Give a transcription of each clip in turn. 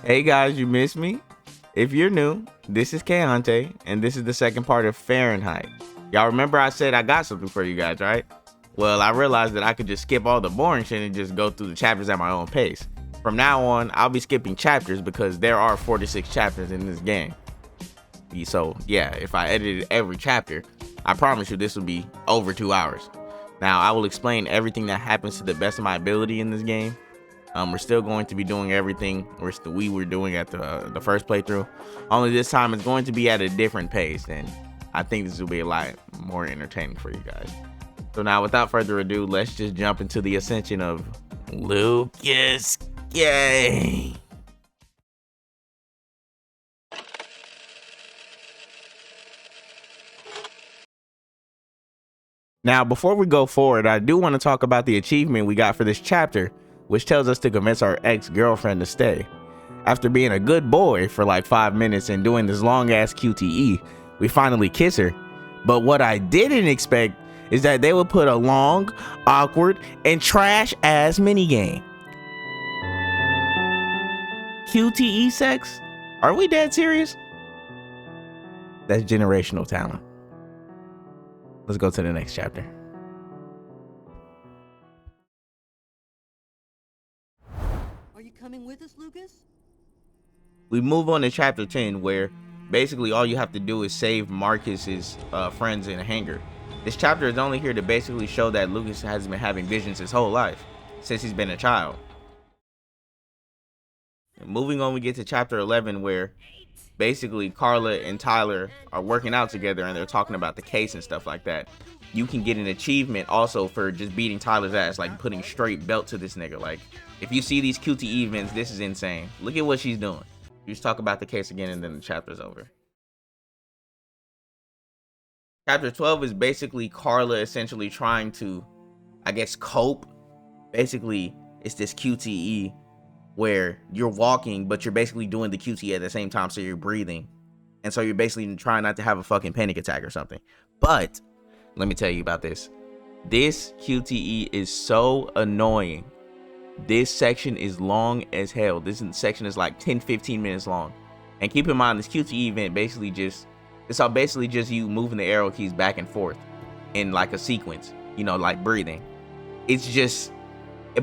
Hey guys, you missed me? If you're new, this is Farenheit, and this is the second part of Farenheit. Y'all remember I said I got something for you guys, right? Well, I realized that I could just skip all the boring shit and just go through the chapters at my own pace. From now on, I'll be skipping chapters because there are 46 chapters in this game. So yeah, if I edited every chapter, I promise you this will be over 2 hours. Now, I will explain everything that happens to the best of my ability in this game. We're still going to be doing everything we were doing at the first playthrough. Only this time it's going to be at a different pace, and I think this will be a lot more entertaining for you guys. So now, without further ado, let's just jump into the ascension of Lucas Gay. Now, before we go forward, I do want to talk about the achievement we got for this chapter, which tells us to convince our ex-girlfriend to stay. After being a good boy for like 5 minutes and doing this long ass QTE, we finally kiss her. But what I didn't expect is that they would put a long, awkward, and trash ass minigame. QTE sex? Are we dead serious? That's generational talent. Let's go to the next chapter. Are you coming with us, Lucas? We move on to chapter 10, where basically all you have to do is save Marcus's friends in a hangar. This chapter is only here to basically show that Lucas has been having visions his whole life, since he's been a child. And moving on, we get to chapter 11, where basically Carla and Tyler are working out together and they're talking about the case and stuff like that. You can get an achievement also for just beating Tyler's ass, like putting straight belt to this nigga. Like, if you see these QTE events, this is insane. Look at what she's doing. You just talk about the case again and then the chapter's over. Chapter 12 is basically Carla essentially trying to, I guess, cope. Basically, it's this QTE where you're walking, but you're basically doing the QTE at the same time, so you're breathing. And so you're basically trying not to have a fucking panic attack or something. But let me tell you about this. This QTE is so annoying. This section is long as hell. This section is like 10-15 minutes long. And keep in mind, this QTE event basically just, it's all basically just you moving the arrow keys back and forth in like a sequence, you know, like breathing. It's just,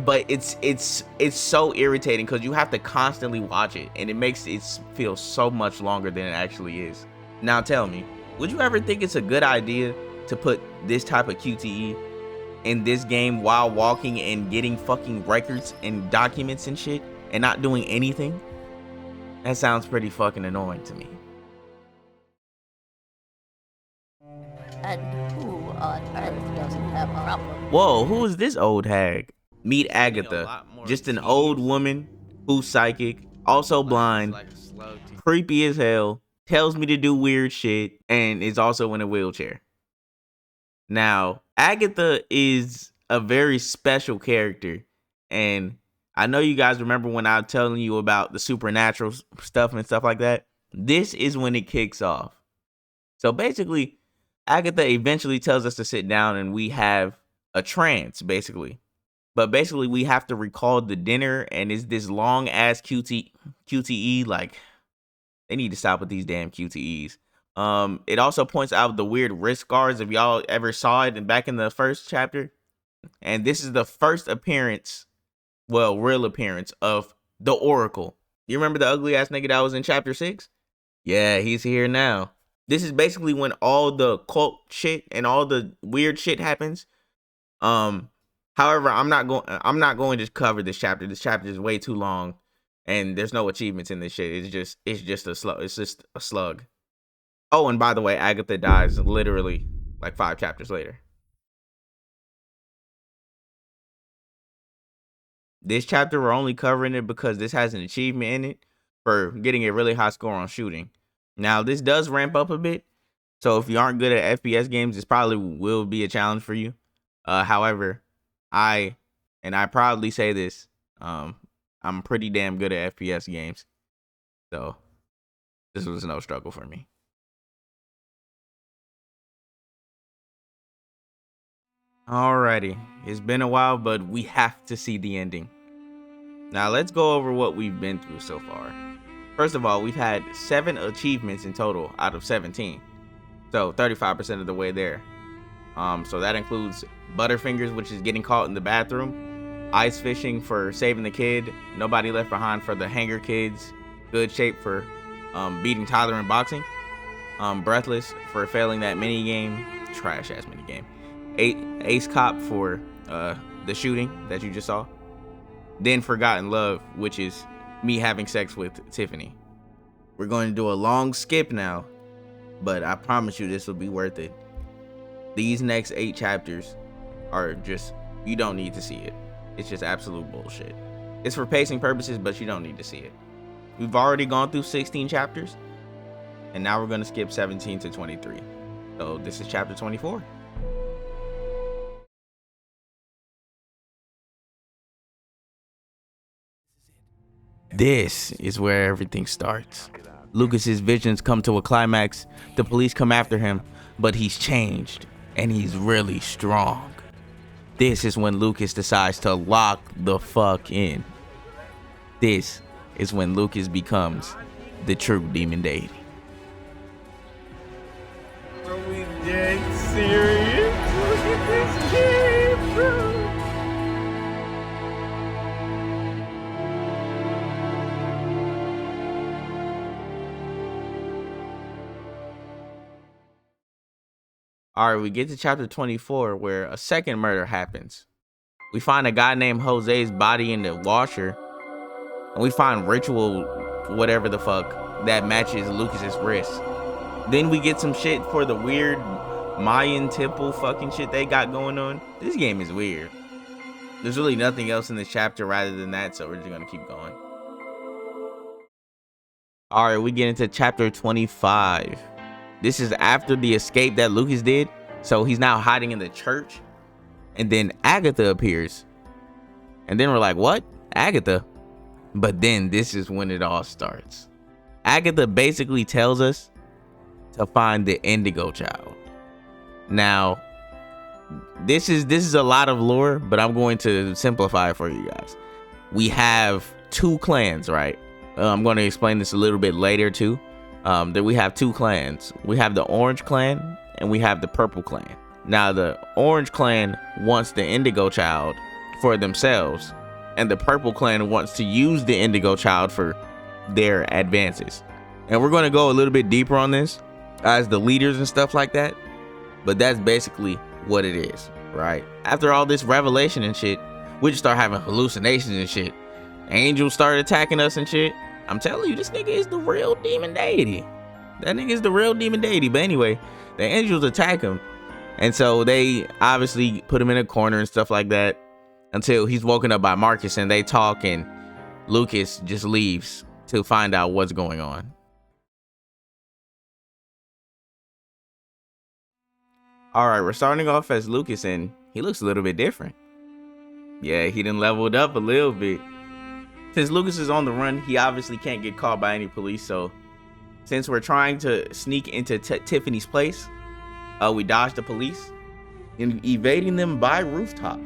but it's so irritating because you have to constantly watch it, and it makes it feel so much longer than it actually is. Now tell me, would you ever think it's a good idea to put this type of QTE in this game while walking and getting fucking records and documents and shit and not doing anything? That sounds pretty fucking annoying to me. And who on earth doesn't have a problem? Whoa, who is this old hag? Meet Agatha, just an old woman who's psychic, also blind, creepy as hell, tells me to do weird shit, and is also in a wheelchair. Now, Agatha is a very special character, and I know you guys remember when I was telling you about the supernatural stuff and stuff like that. This is when it kicks off. So basically, Agatha eventually tells us to sit down and we have a trance, basically. But basically, we have to recall the dinner, and it's this long ass QTE. Like, they need to stop with these damn QTEs. It also points out the weird wrist scars, if y'all ever saw it back in the first chapter. And this is the first appearance, well, real appearance of the Oracle. You remember the ugly ass nigga that was in chapter 6? Yeah, he's here now. This is basically when all the cult shit and all the weird shit happens. However, I'm not going to cover this chapter. This chapter is way too long, and there's no achievements in this shit. It's just a slug. It's just a slug. Oh, and by the way, Agatha dies literally like 5 chapters later. This chapter, we're only covering it because this has an achievement in it for getting a really high score on shooting. Now, this does ramp up a bit, so if you aren't good at FPS games, this probably will be a challenge for you. However, I proudly say this, I'm pretty damn good at FPS games, so this was no struggle for me. Alrighty, it's been a while, but we have to see the ending. Now let's go over what we've been through so far. First of all, we've had 7 achievements in total out of 17. So 35% of the way there. So that includes Butterfingers, which is getting caught in the bathroom, ice fishing for saving the kid, nobody left behind for the hanger kids, good shape for beating Tyler in boxing, breathless for failing that mini game, trash ass mini game, ace cop for the shooting that you just saw, then Forgotten Love, which is me having sex with Tiffany. We're going to do a long skip now, but I promise you this will be worth it. These next 8 chapters are just, you don't need to see it. It's just absolute bullshit. It's for pacing purposes, but you don't need to see it. We've already gone through 16 chapters, and now we're going to skip 17 to 23. So this is chapter 24. This is where everything starts. Lucas's visions come to a climax. The police come after him, but he's changed, and he's really strong. This is when Lucas decides to lock the fuck in. This is when Lucas becomes the true Demondeity. Are we dead serious? Look at this kid, bro. All right, we get to chapter 24 where a second murder happens. We find a guy named Jose's body in the washer, and we find ritual whatever the fuck that matches Lucas's wrist. Then we get some shit for the weird Mayan temple fucking shit they got going on. This game is weird. There's really nothing else in this chapter rather than that, so we're just gonna keep going. All right, we get into chapter 25. This is after the escape that Lucas did, so he's now hiding in the church, and then Agatha appears, and then we're like, what? Agatha? But then this is when it all starts. Agatha basically tells us to find the Indigo Child. Now, this is a lot of lore, but I'm going to simplify it for you guys. We have 2 clans, right? I'm going to explain this a little bit later too. That we have 2 clans. We have the Orange Clan and we have the Purple Clan. Now the Orange Clan wants the Indigo Child for themselves, and the Purple Clan wants to use the Indigo Child for their advances. And we're going to go a little bit deeper on this as the leaders and stuff like that, but that's basically what it is, right? After all this revelation and shit, we just start having hallucinations and shit. Angels started attacking us and shit. I'm telling you, this nigga is the real Demondeity. That nigga is the real Demondeity. But anyway, the angels attack him, and so they obviously put him in a corner and stuff like that until he's woken up by Marcus, and they talk, and Lucas just leaves to find out what's going on. All right, we're starting off as Lucas, and he looks a little bit different. Yeah, he done leveled up a little bit. Since Lucas is on the run, he obviously can't get caught by any police, so since we're trying to sneak into Tiffany's place, we dodge the police and evading them by rooftop,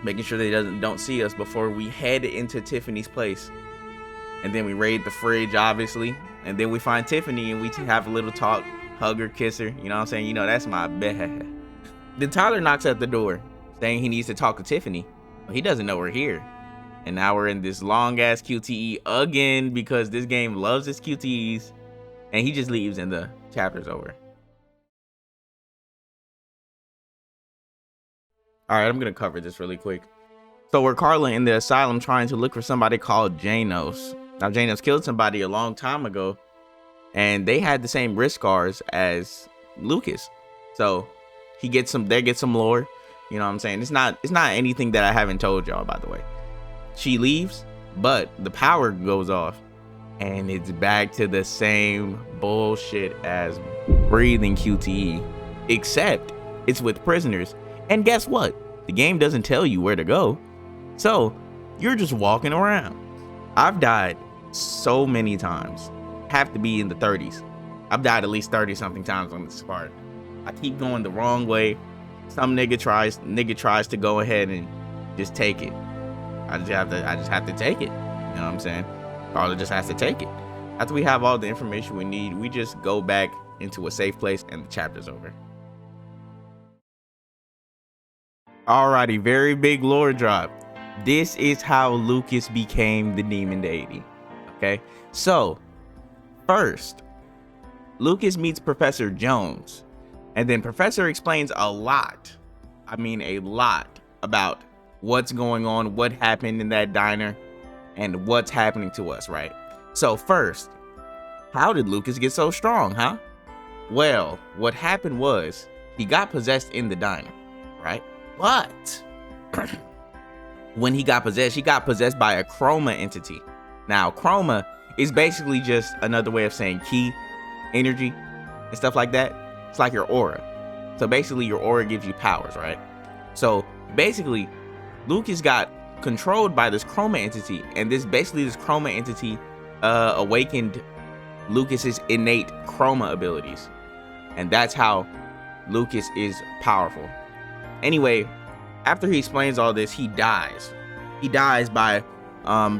making sure they don't see us before we head into Tiffany's place. And then we raid the fridge, obviously, and then we find Tiffany and we have a little talk, hug her, kiss her, you know what I'm saying? You know, that's my bad. Then Tyler knocks at the door saying he needs to talk to Tiffany. He doesn't know we're here. And now we're in this long ass QTE again because this game loves its QTEs, and he just leaves and the chapter's over. All right, I'm gonna cover this really quick. So we're Carla in the asylum trying to look for somebody called Janos. Now Janos killed somebody a long time ago, and they had the same wrist scars as Lucas. So they get some lore, you know what I'm saying? It's not anything that I haven't told y'all, by the way. She leaves, but the power goes off, and it's back to the same bullshit as breathing QTE, except it's with prisoners. And guess what? The game doesn't tell you where to go, so you're just walking around. I've died so many times. Have to be in the 30s. I've died at least 30 something times on this part. I keep going the wrong way. Some nigga tries to go ahead and just take it. I just have to take it. You know what I'm saying? Carla just has to take it. After we have all the information we need, we just go back into a safe place and the chapter's over. Alrighty, very big lore drop. This is how Lucas became the Demondeity. Okay, so first, Lucas meets Professor Jones, and then Professor explains a lot. I mean, a lot about what's going on, what happened in that diner, and what's happening to us, right? So first, how did Lucas get so strong, huh? Well, what happened was he got possessed in the diner, right? But when he got possessed by a chroma entity. Now, chroma is basically just another way of saying ki, energy, and stuff like that. It's like your aura. So basically, your aura gives you powers, right? So basically, Lucas got controlled by this chroma entity, and this chroma entity awakened Lucas's innate chroma abilities, and that's how Lucas is powerful. Anyway, after he explains all this, he dies. He dies by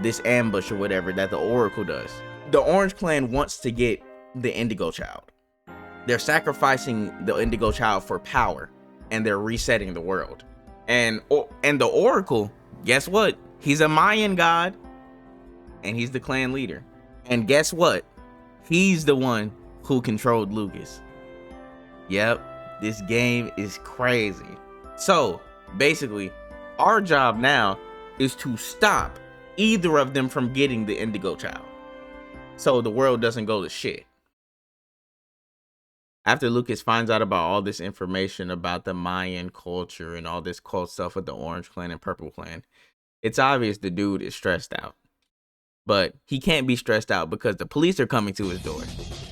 this ambush or whatever that the Oracle does. The Orange Clan wants to get the Indigo Child. They're sacrificing the Indigo Child for power, and they're resetting the world. And the Oracle, guess what? He's a Mayan god, and he's the clan leader. And guess what? He's the one who controlled Lucas. Yep, this game is crazy. So basically, our job now is to stop either of them from getting the Indigo Child, so the world doesn't go to shit. After Lucas finds out about all this information about the Mayan culture and all this cult stuff with the Orange Clan and Purple Clan, it's obvious the dude is stressed out. But he can't be stressed out because the police are coming to his door.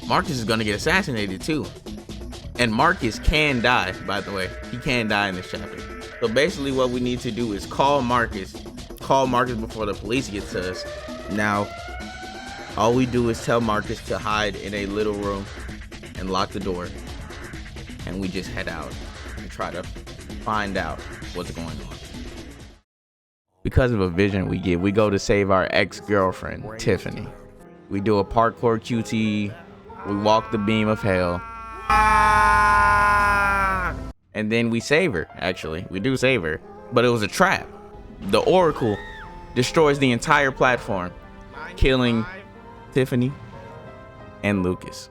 Marcus is gonna get assassinated too. And Marcus can die, by the way. He can die in this chapter. So basically what we need to do is call Marcus before the police get to us. Now, all we do is tell Marcus to hide in a little room and lock the door. And we just head out and try to find out what's going on. Because of a vision we get, we go to save our ex-girlfriend, Tiffany. We do a parkour QT, we walk the beam of hell. And then we save her, actually. We do save her, but it was a trap. The Oracle destroys the entire platform, killing Tiffany and Lucas.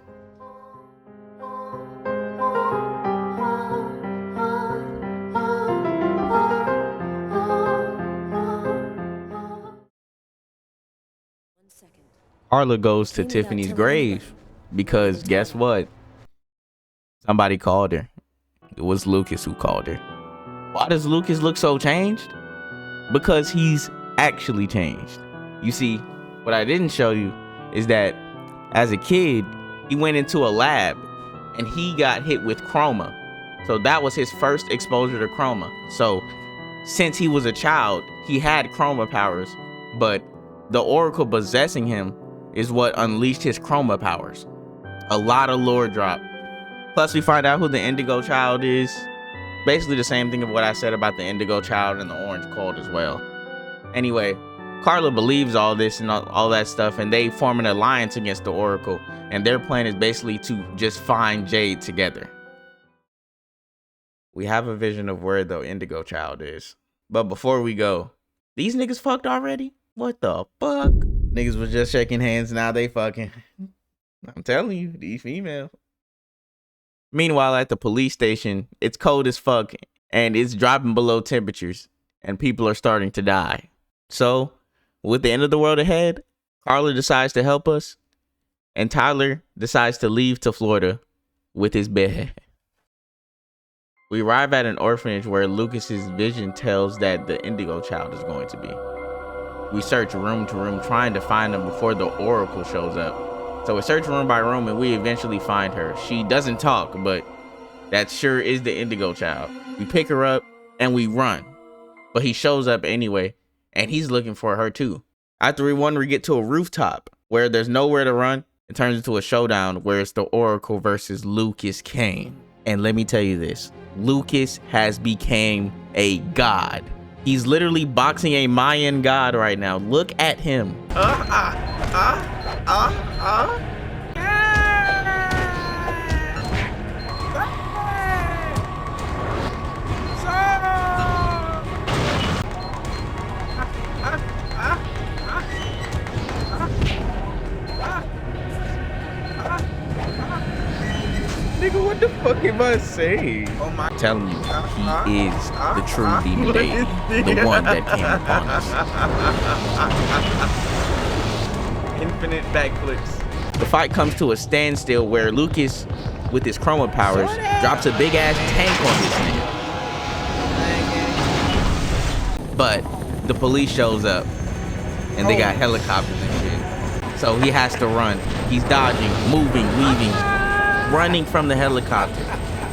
Carla goes to Tiffany's grave because guess what? Somebody called her. It was Lucas who called her. Why does Lucas look so changed? Because he's actually changed. You see, what I didn't show you is that as a kid, he went into a lab and he got hit with chroma. So that was his first exposure to chroma. So since he was a child, he had chroma powers, but the Oracle possessing him is what unleashed his chroma powers. A lot of lore drop. Plus we find out who the Indigo Child is. Basically the same thing of what I said about the Indigo Child and the Orange Cult as well. Anyway, Carla believes all this and all that stuff, and they form an alliance against the Oracle, and their plan is basically to just find Jade together. We have a vision of where the Indigo Child is. But before we go, these niggas fucked already? What the fuck? Niggas was just shaking hands, now they fucking. I'm telling you, these females. Meanwhile, at the police station, it's cold as fuck and it's dropping below temperatures and people are starting to die. So, with the end of the world ahead, Carla decides to help us and Tyler decides to leave to Florida with his bed. We arrive at an orphanage where Lucas's vision tells that the Indigo Child is going to be. We search room to room trying to find him before the Oracle shows up. So we search room by room and we eventually find her. She doesn't talk, but that sure is the Indigo Child. We pick her up and we run, but he shows up anyway and he's looking for her too. After we get to a rooftop where there's nowhere to run, it turns into a showdown where it's the Oracle versus Lucas Kane. And let me tell you this, Lucas has become a god. He's literally boxing a Mayan god right now. Look at him. Nigga, what the fuck am I saying? Oh my! I'm telling you, he is the true Demondeity, the one that came upon us. Infinite backflips. The fight comes to a standstill where Lucas, with his chroma powers, drops a big ass tank on this nigga. But the police shows up, and they got helicopters and shit. So he has to run. He's dodging, moving, weaving, running from the helicopter.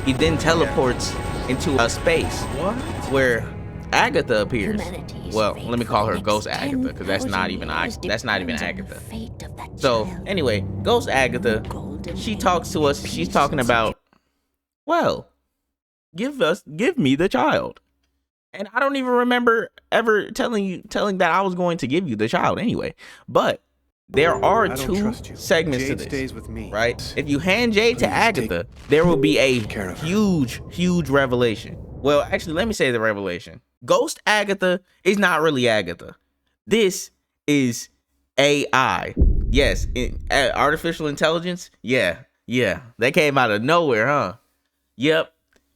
He then teleports into a space where Agatha appears. Well, let me call her Ghost Agatha, because that's not even Agatha. So anyway, Ghost Agatha, she talks to us. She's talking about, well, give me the child. And I don't even remember ever telling that I was going to give you the child anyway. But there are two segments to this, right? If you hand Jade to Agatha, there will be a huge revelation. Well, actually, let me say the revelation. Ghost Agatha is not really Agatha. This is AI. Yes, artificial intelligence. Yeah, that came out of nowhere, huh? Yep,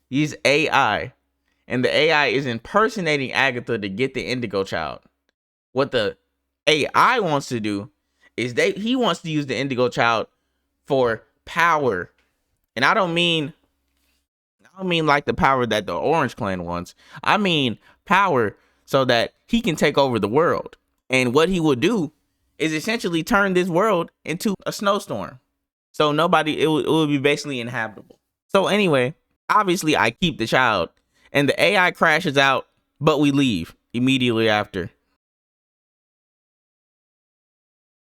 he's AI. And the AI is impersonating Agatha to get the Indigo Child. What the AI wants to do is he wants to use the Indigo Child for power. And I don't mean like the power that the Orange Clan wants. I mean power so that he can take over the world. And what he will do is essentially turn this world into a snowstorm. So it will be basically inhabitable. So anyway, obviously I keep the child. And the AI crashes out, but we leave immediately after.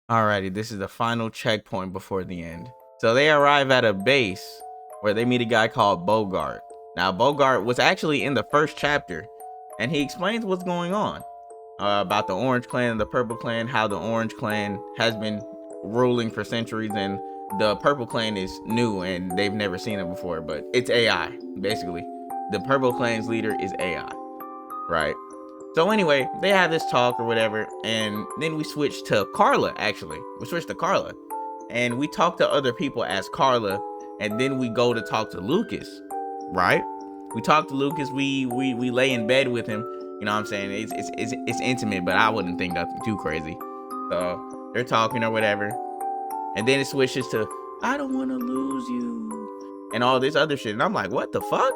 Alrighty, this is the final checkpoint before the end. So they arrive at a base where they meet a guy called Bogart. Now, Bogart was actually in the first chapter, and he explains what's going on about the Orange Clan and the Purple Clan, how the Orange Clan has been ruling for centuries, and the Purple Clan is new, and they've never seen it before, but it's AI, basically. The Purple Clan's leader is AI, right? So anyway, they have this talk or whatever, and then we switch to Carla, actually. We switch to Carla, and we talk to other people as Carla, and then we go to talk to Lucas, right? We talk to Lucas, we lay in bed with him, you know what I'm saying? It's intimate, but I wouldn't think nothing too crazy. So they're talking or whatever, and then it switches to, I don't want to lose you, and all this other shit, and I'm like, what the fuck?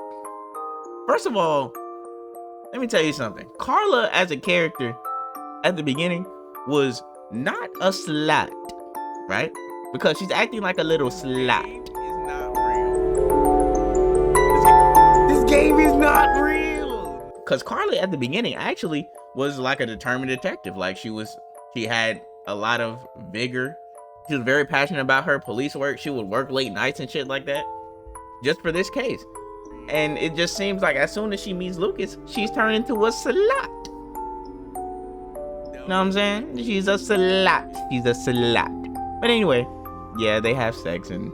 First of all, let me tell you something. Carla as a character at the beginning was not a slut, right? Because she's acting like a little slut. This game is not real. Because Carla at the beginning actually was like a determined detective. Like she had a lot of vigor. She was very passionate about her police work. She would work late nights and shit like that just for this case. And it just seems like as soon as she meets Lucas, she's turned into a slut. You know what I'm saying? She's a slut. She's a slut. But anyway, yeah, they have sex, and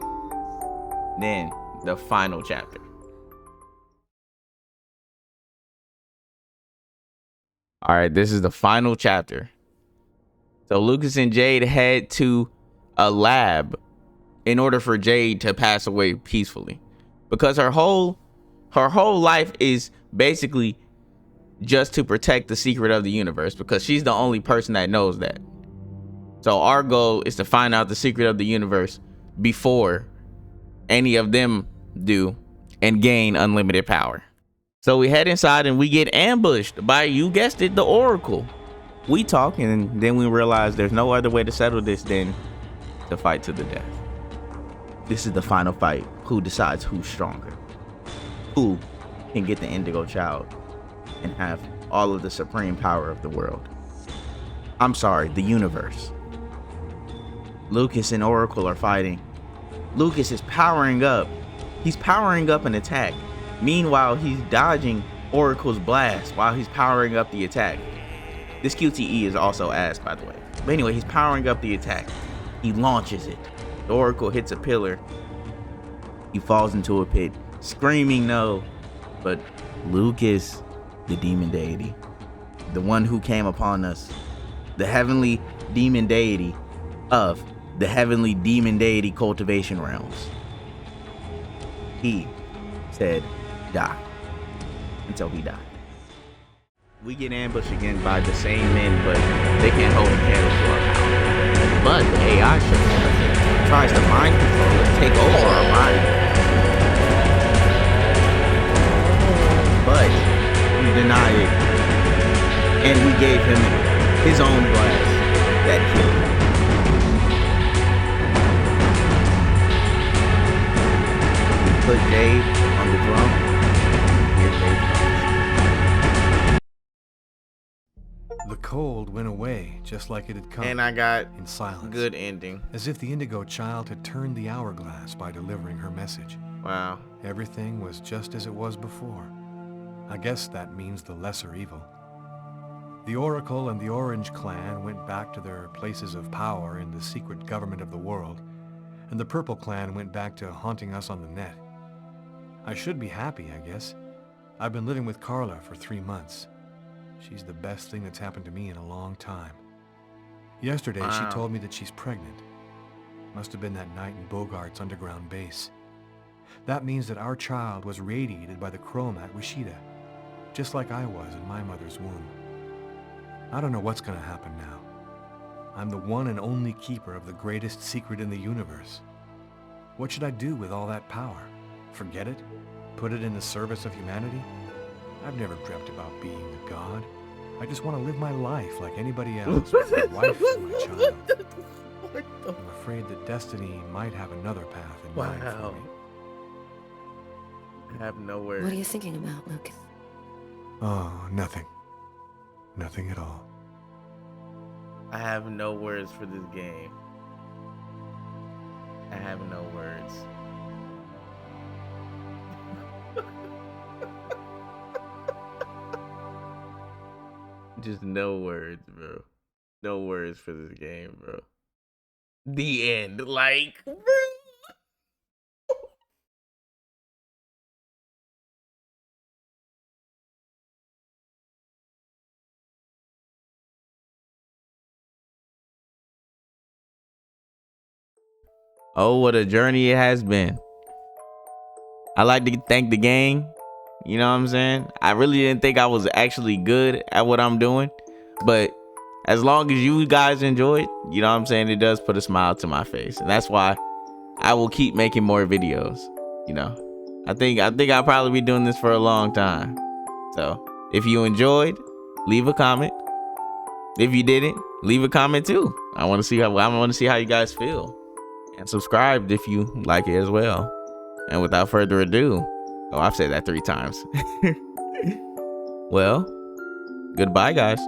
then the final chapter. All right, this is the final chapter. So Lucas and Jade head to a lab in order for Jade to pass away peacefully, because her whole life is basically just to protect the secret of the universe, because she's the only person that knows that. So our goal is to find out the secret of the universe before any of them do and gain unlimited power. So we head inside and we get ambushed by, you guessed it, the Oracle. We talk, and then we realize there's no other way to settle this than to fight to the death. This is the final fight. Who decides who's stronger? Who can get the Indigo Child and have all of the supreme power of the world? I'm sorry, the universe. Lucas and Oracle are fighting. Lucas is powering up. He's powering up an attack. Meanwhile, he's dodging Oracle's blast while he's powering up the attack. This QTE is also ass, by the way. But anyway, he's powering up the attack. He launches it. The Oracle hits a pillar. He falls into a pit, screaming no. But Lucas, the demon deity, the one who came upon us, the heavenly demon deity of the heavenly demon deity cultivation realms, he said die until he died. We get ambushed again by the same men, but they can't hold a candle to our power. But the AI shows up, tries to mind control and take over our mind. But we denied it, and we gave him his own blast that killed him. We put Dave on the throne. Here Dave comes. The cold went away just like it had come. And I got in silence. Good ending. As if the indigo child had turned the hourglass by delivering her message. Wow. Everything was just as it was before. I guess that means the lesser evil. The Oracle and the Orange Clan went back to their places of power in the secret government of the world, and the Purple Clan went back to haunting us on the net. I should be happy, I guess. I've been living with Carla for 3 months. She's the best thing that's happened to me in a long time. Yesterday, she told me that she's pregnant. Must have been that night in Bogart's underground base. That means that our child was radiated by the chrome at Wishida, just like I was in my mother's womb. I don't know what's gonna happen now. I'm the one and only keeper of the greatest secret in the universe. What should I do with all that power? Forget it? Put it in the service of humanity? I've never dreamt about being a god. I just want to live my life like anybody else, with my wife and my child. I'm afraid that destiny might have another path in mind for me. I have no words. What are you thinking about, Lucas? Oh, nothing. Nothing at all. I have no words for this game. I have no words. Just no words, bro. No words for this game, bro. The end. Like, bro. Oh, what a journey it has been. I like to thank the gang. You know what I'm saying? I really didn't think I was actually good at what I'm doing, but as long as you guys enjoy it, you know what I'm saying, it does put a smile to my face, and that's why I will keep making more videos. You know, I think I'll probably be doing this for a long time. So if you enjoyed, leave a comment. If you didn't, leave a comment too. I want to see how you guys feel, and subscribe if you like it as well. And without further ado. Oh, I've said that 3 times. Well, goodbye, guys.